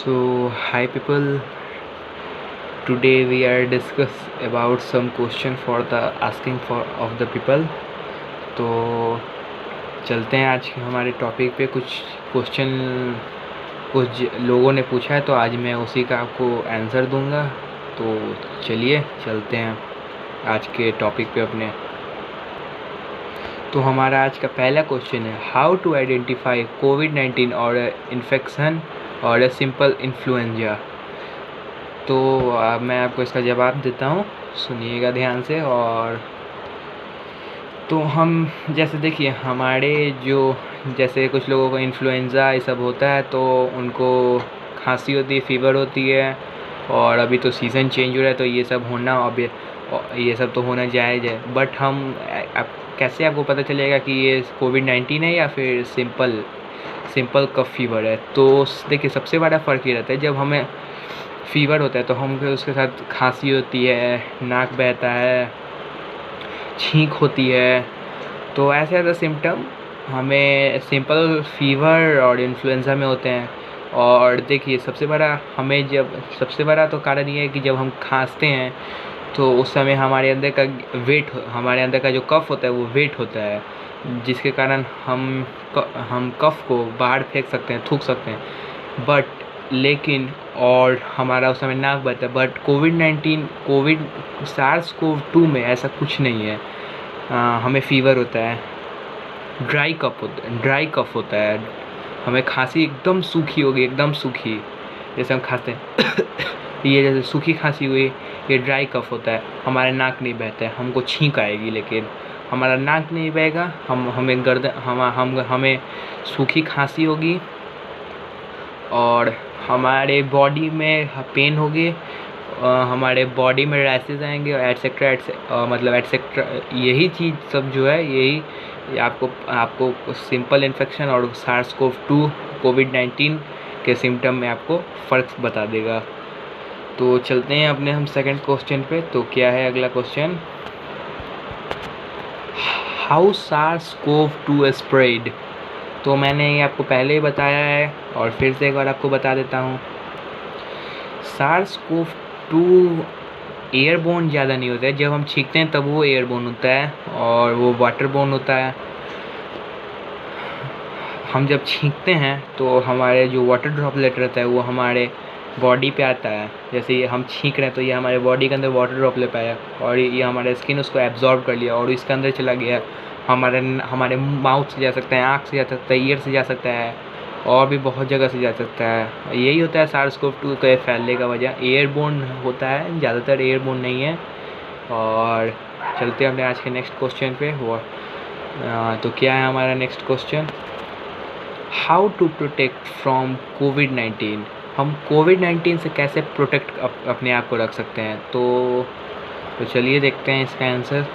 So, hi people. Today we are discuss about some question for the asking for of the people. तो चलते हैं आज के हमारे टॉपिक पे। कुछ क्वेश्चन कुछ लोगों ने पूछा है, तो आज मैं उसी का आपको आंसर दूंगा। तो चलिए चलते हैं आज के टॉपिक पे अपने। तो हमारा आज का पहला क्वेश्चन है, हाउ टू आइडेंटिफाई कोविड-19 और इन्फेक्शन और सिंपल इन्फ्लुएंजा। तो मैं आपको इसका जवाब देता हूँ, सुनिएगा ध्यान से। और तो हम जैसे देखिए, हमारे जो जैसे कुछ लोगों को इन्फ्लुएंजा ये सब होता है, तो उनको खांसी होती है, फीवर होती है। और अभी तो सीज़न चेंज हो रहा है, तो ये सब होना ये सब तो होना जायज़ है। बट हम कैसे आपको पता चलेगा कि ये कोविड-19 है या फिर सिंपल कफ फीवर है। तो देखिए, सबसे बड़ा फ़र्क ये रहता है, जब हमें फीवर होता है तो हम फिर उसके साथ खांसी होती है, नाक बहता है, छींक होती है। तो ऐसे ऐसे सिम्टम हमें सिंपल फीवर और इन्फ्लुएंजा में होते हैं। और देखिए, सबसे बड़ा तो कारण ये है कि जब हम खांसते हैं तो उस समय हमारे अंदर का जो कफ होता है वो वेट होता है, जिसके कारण हम कफ को बाहर फेंक सकते हैं, थूक सकते हैं। लेकिन और हमारा उस समय नाक बहता है। बट कोविड SARS-CoV-2 में ऐसा कुछ नहीं है। हमें फीवर होता है, ड्राई कफ होता है। हमें खांसी एकदम सूखी होगी, एकदम सूखी, जैसे हम खांसते हैं ये जैसे सूखी खांसी हुई, ये ड्राई कफ होता है। हमारा नाक नहीं बहता है, हमको छींक आएगी, लेकिन हमारा नाक नहीं बहेगा। हमें सूखी खांसी होगी और हमारे बॉडी में पेन होगी, हमारे बॉडी में रैशेज आएंगे, एटसेट्रा मतलब एटसेट्रा। यही चीज़ सब जो है, यही आपको सिंपल इन्फेक्शन और SARS-CoV-2 कोविड-19 के सिम्टम में आपको फ़र्क बता देगा। तो चलते हैं अपने हम सेकंड क्वेश्चन पे। तो क्या है अगला क्वेश्चन, हाउ SARS-CoV-2 स्प्रेड। तो मैंने ये आपको पहले ही बताया है और फिर से एक बार आपको बता देता हूँ। SARS-CoV-2 एयरबोर्न ज़्यादा नहीं होता है। जब हम छींकते हैं तब वो एयरबोर्न होता है और वो वाटरबोर्न होता है। हम जब छींकते हैं तो हमारे जो वाटर ड्रॉपलेट रहता है वो हमारे बॉडी पे आता है। जैसे ये हम छींक रहे हैं तो ये हमारे बॉडी के अंदर वाटर ड्रॉपलेट आया और ये हमारे स्किन उसको एब्जॉर्ब कर लिया और इसके अंदर चला गया। हमारे माउथ से जा सकता है, आँख से जा सकता है, ईयर से जा सकता है, और भी बहुत जगह से जा सकता है। यही होता है SARS-CoV-2 के फैलने का वजह, एयरबोर्न होता है, ज़्यादातर एयरबोर्न नहीं है। और चलते हैं अपने आज के नेक्स्ट क्वेश्चन पे। तो क्या है हमारा next question, how to protect from कोविड-19। हम कोविड-19 से कैसे प्रोटेक्ट अपने आप को रख सकते हैं। तो चलिए देखते हैं इसका आंसर।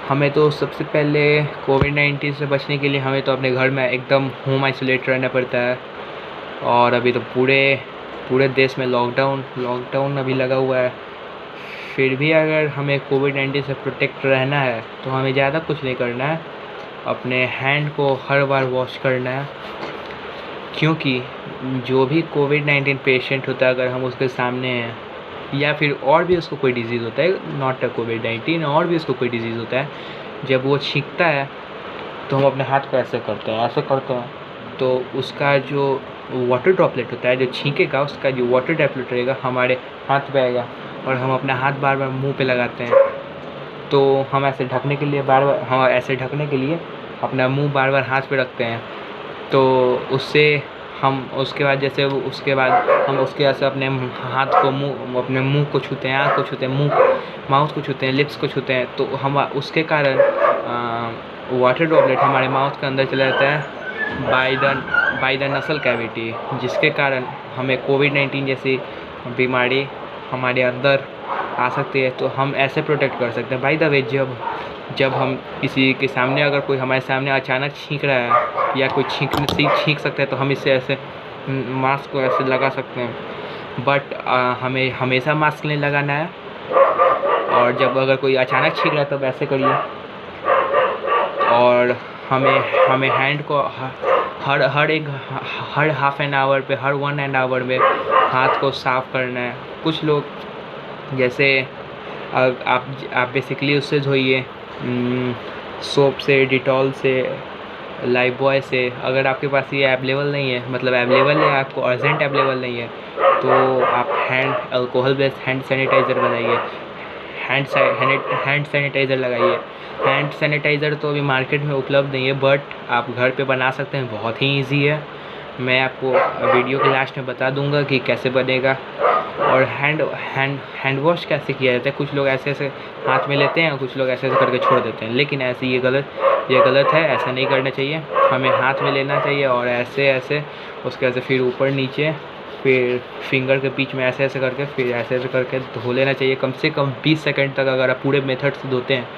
हमें तो सबसे पहले कोविड-19 से बचने के लिए हमें तो अपने घर में एकदम होम आइसोलेट रहना पड़ता है। और अभी तो पूरे देश में लॉकडाउन अभी लगा हुआ है। फिर भी अगर हमें कोविड-19 से प्रोटेक्ट रहना है तो हमें ज़्यादा कुछ नहीं करना है, अपने हैंड को हर बार वॉश करना है। क्योंकि जो भी कोविड-19 पेशेंट होता है, अगर हम उसके सामने हैं या फिर और भी उसको कोई डिज़ीज़ होता है, नॉट अ कोविड-19, और भी उसको कोई डिज़ीज़ होता है, जब वो छींकता है तो हम अपने हाथ को ऐसे करते हैं, तो उसका जो वाटर ड्रॉपलेट होता है, जो छींकेगा उसका जो वाटर ड्रॉपलेट रहेगा हमारे हाथ पे आएगा और हम अपना हाथ बार बार मुँह पे लगाते हैं। तो हम ऐसे ढकने के लिए अपना मुँह बार बार हाथ पे रखते हैं। तो उससे हम उसके बाद हम उसके ऐसे अपने हाथ को अपने मुंह को छूते हैं, आँख को छूते हैं, माउथ को छूते हैं, लिप्स को छूते हैं। तो हम उसके कारण वाटर ड्रॉपलेट हमारे माउथ के अंदर चला जाता है बाय द नसल कैविटी, जिसके कारण हमें कोविड-19 जैसी बीमारी हमारे अंदर आ सकती है। तो हम ऐसे प्रोटेक्ट कर सकते हैं। बाय द वे, जब हम किसी के सामने, अगर कोई हमारे सामने अचानक छींक रहा है या कोई छींक सकता है, तो हम इससे ऐसे मास्क को ऐसे लगा सकते हैं। बट हमें हमेशा मास्क नहीं लगाना है। और जब अगर कोई अचानक छींक रहा है तब ऐसे करिए। और हमें हैंड को हर हाफ एन आवर पे, हर 1 आवर में हाथ को साफ़ करना है। कुछ लोग जैसे आप बेसिकली उससे धोइए, सोप से, डिटॉल से, लाइफबॉय से। अगर आपके पास ये अवेलेबल नहीं है, मतलब अवेलेबल है, आपको अर्जेंट अवेलेबल नहीं है, तो आप अल्कोहल बेस्ड हैंड सैनिटाइज़र बनाइए, हैंड सैनिटाइज़र लगाइए। हैंड सैनिटाइज़र तो अभी मार्केट में उपलब्ध नहीं है, बट आप घर पे बना सकते हैं, बहुत ही ईजी है। मैं आपको वीडियो के लास्ट में बता दूंगा कि कैसे बनेगा। और हैंड वॉश कैसे किया जाता है। कुछ लोग ऐसे हाथ में लेते हैं और कुछ लोग ऐसे करके छोड़ देते हैं, लेकिन ऐसे ये गलत है। ऐसा नहीं करना चाहिए। हमें हाथ में लेना चाहिए और ऐसे उसके ऐसे फिर ऊपर नीचे, फिर फिंगर के बीच में ऐसे करके, फिर ऐसे करके धो लेना चाहिए कम से कम 20 सेकंड तक। अगर आप पूरे मेथड से धोते हैं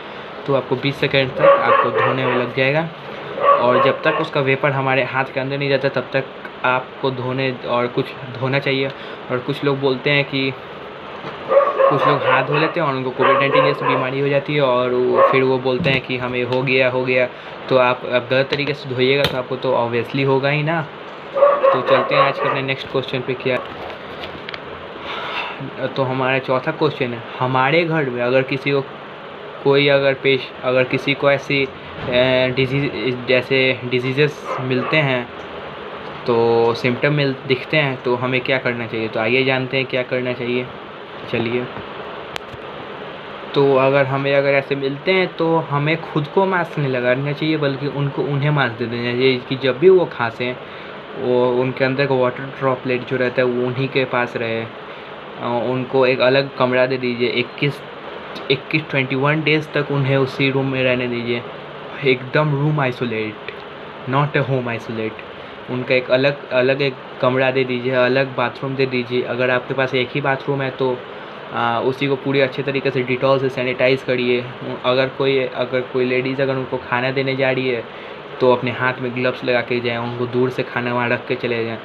तो आपको 20 सेकंड तक आपको धोने में लग जाएगा। और जब तक उसका वेपर हमारे हाथ के अंदर नहीं जाता तब तक आपको धोना चाहिए। और कुछ लोग बोलते हैं कि कुछ लोग हाथ धो लेते हैं और उनको कोविड-19 जैसी बीमारी हो जाती है, और फिर वो बोलते हैं कि हमें हो गया। तो आप गलत तरीके से धोइएगा तो आपको तो ऑब्वियसली होगा ही ना। तो चलते हैं आज के अपने नेक्स्ट क्वेश्चन पे। क्या तो हमारा चौथा क्वेश्चन है, हमारे घर में अगर किसी को ऐसी डिजीज़ेस मिलते हैं, तो सिम्टम दिखते हैं, तो हमें क्या करना चाहिए। तो आइए जानते हैं क्या करना चाहिए। चलिए, तो अगर ऐसे मिलते हैं तो हमें खुद को मास्क नहीं लगाना चाहिए, बल्कि उन्हें मास्क दे देना चाहिए कि जब भी वो खांसें, वो उनके अंदर का वाटर ड्रॉपलेट जो रहता है वो उन्हीं के पास रहे। उनको एक अलग कमरा दे दीजिए। 21 डेज़ तक उन्हें उसी रूम में रहने दीजिए, एकदम room isolate, not a home isolate. उनका एक अलग एक कमरा दे दीजिए, अलग बाथरूम दे दीजिए। अगर आपके पास एक ही बाथरूम है तो उसी को पूरी अच्छे तरीके से डिटॉल से सैनिटाइज़ करिए। अगर कोई लेडीज़ अगर उनको खाना देने जा रही है तो अपने हाथ में ग्लव्स लगा के जाएँ, उनको दूर से खाना वहाँ रख के चले जाएँ।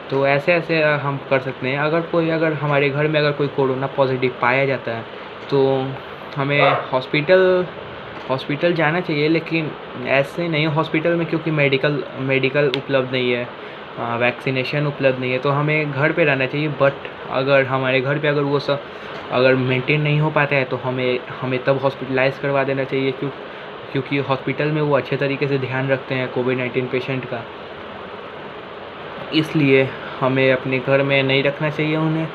तो ऐसे हम कर सकते हैं। अगर हमारे घर में अगर कोई कोरोना पॉजिटिव पाया जाता है तो हमें हॉस्पिटल जाना चाहिए, लेकिन ऐसे नहीं हॉस्पिटल में, क्योंकि मेडिकल उपलब्ध नहीं है, वैक्सीनेशन उपलब्ध नहीं है, तो हमें घर पे रहना चाहिए। बट अगर हमारे घर पे वो सब अगर मेंटेन नहीं हो पाता है तो हमें तब हॉस्पिटलाइज़ करवा देना चाहिए, क्योंकि हॉस्पिटल में वो अच्छे तरीके से ध्यान रखते हैं कोविड-19 पेशेंट का। इसलिए हमें अपने घर में नहीं रखना चाहिए उन्हें।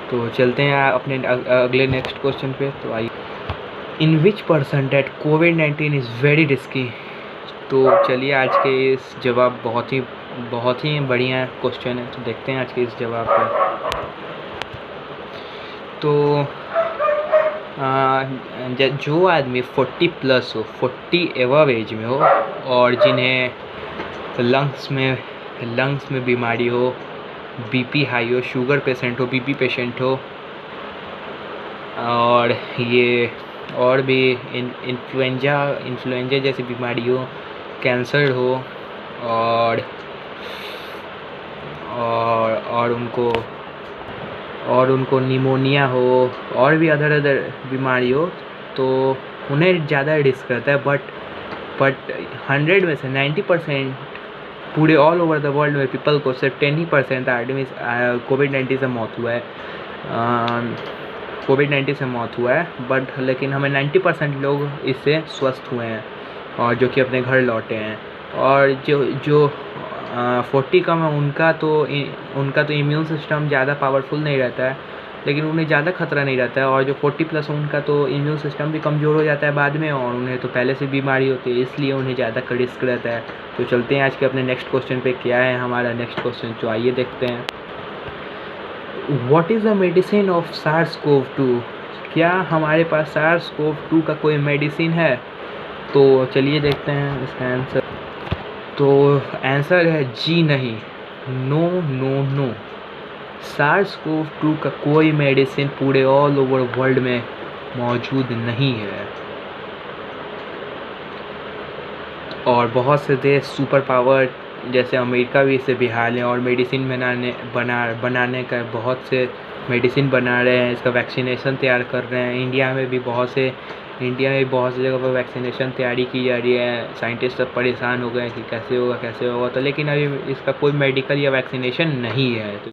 तो चलते हैं अपने अगले नेक्स्ट क्वेश्चन पे। तो आइए, इन विच पर्सन डेट कोविड-19 इज़ वेरी रिस्की। तो चलिए, आज के इस जवाब बहुत ही बढ़िया क्वेश्चन है, तो देखते हैं आज के इस जवाब पे। तो जो आदमी 40+ हो, 40 एबव एज में हो, और जिन्हें लंग्स में बीमारी हो, बीपी हाई हो, शुगर पेशेंट हो, बीपी पेशेंट हो, और भी इन्फ्लुएंजा जैसी बीमारी हो, कैंसर हो, और उनको निमोनिया हो, और भी अदर बीमारी हो, तो उन्हें ज़्यादा रिस्क रहता है। बट 100 में से 90% पूरे ऑल ओवर द वर्ल्ड में पीपल को सिर्फ 10% आदमी कोविड-19 से मौत हुआ है। बट लेकिन हमें 90% लोग इससे स्वस्थ हुए हैं, और जो कि अपने घर लौटे हैं। और जो 40 कम है उनका तो इम्यून सिस्टम ज़्यादा पावरफुल नहीं रहता है, लेकिन उन्हें ज़्यादा खतरा नहीं रहता है। और जो 40+ उनका तो इम्यून सिस्टम भी कमज़ोर हो जाता है बाद में, और उन्हें तो पहले से बीमारी होती है, इसलिए उन्हें ज़्यादा रिस्क रहता है। तो चलते हैं आज के अपने नेक्स्ट क्वेश्चन पे। क्या है हमारा नेक्स्ट क्वेश्चन, तो आइए देखते हैं। What is the medicine of SARS-CoV-2। क्या हमारे पास SARS-CoV-2 का कोई मेडिसिन है। तो चलिए देखते हैं इसका आंसर। तो आंसर है जी नहीं, नो। SARS-CoV-2 का कोई मेडिसिन पूरे ऑल ओवर वर्ल्ड में मौजूद नहीं है। और बहुत से देश सुपर पावर जैसे अमेरिका भी इसे बिहार है, और मेडिसिन बनाने का बहुत से मेडिसिन बना रहे हैं, इसका वैक्सीनेशन तैयार कर रहे हैं। इंडिया में भी बहुत से इंडिया में बहुत सी जगह पर वैक्सीनेशन तैयारी की जा रही है, साइंटिस्ट सब परेशान हो गए हैं कि कैसे होगा, तो लेकिन अभी इसका कोई मेडिकल या वैक्सीनेशन नहीं है। तो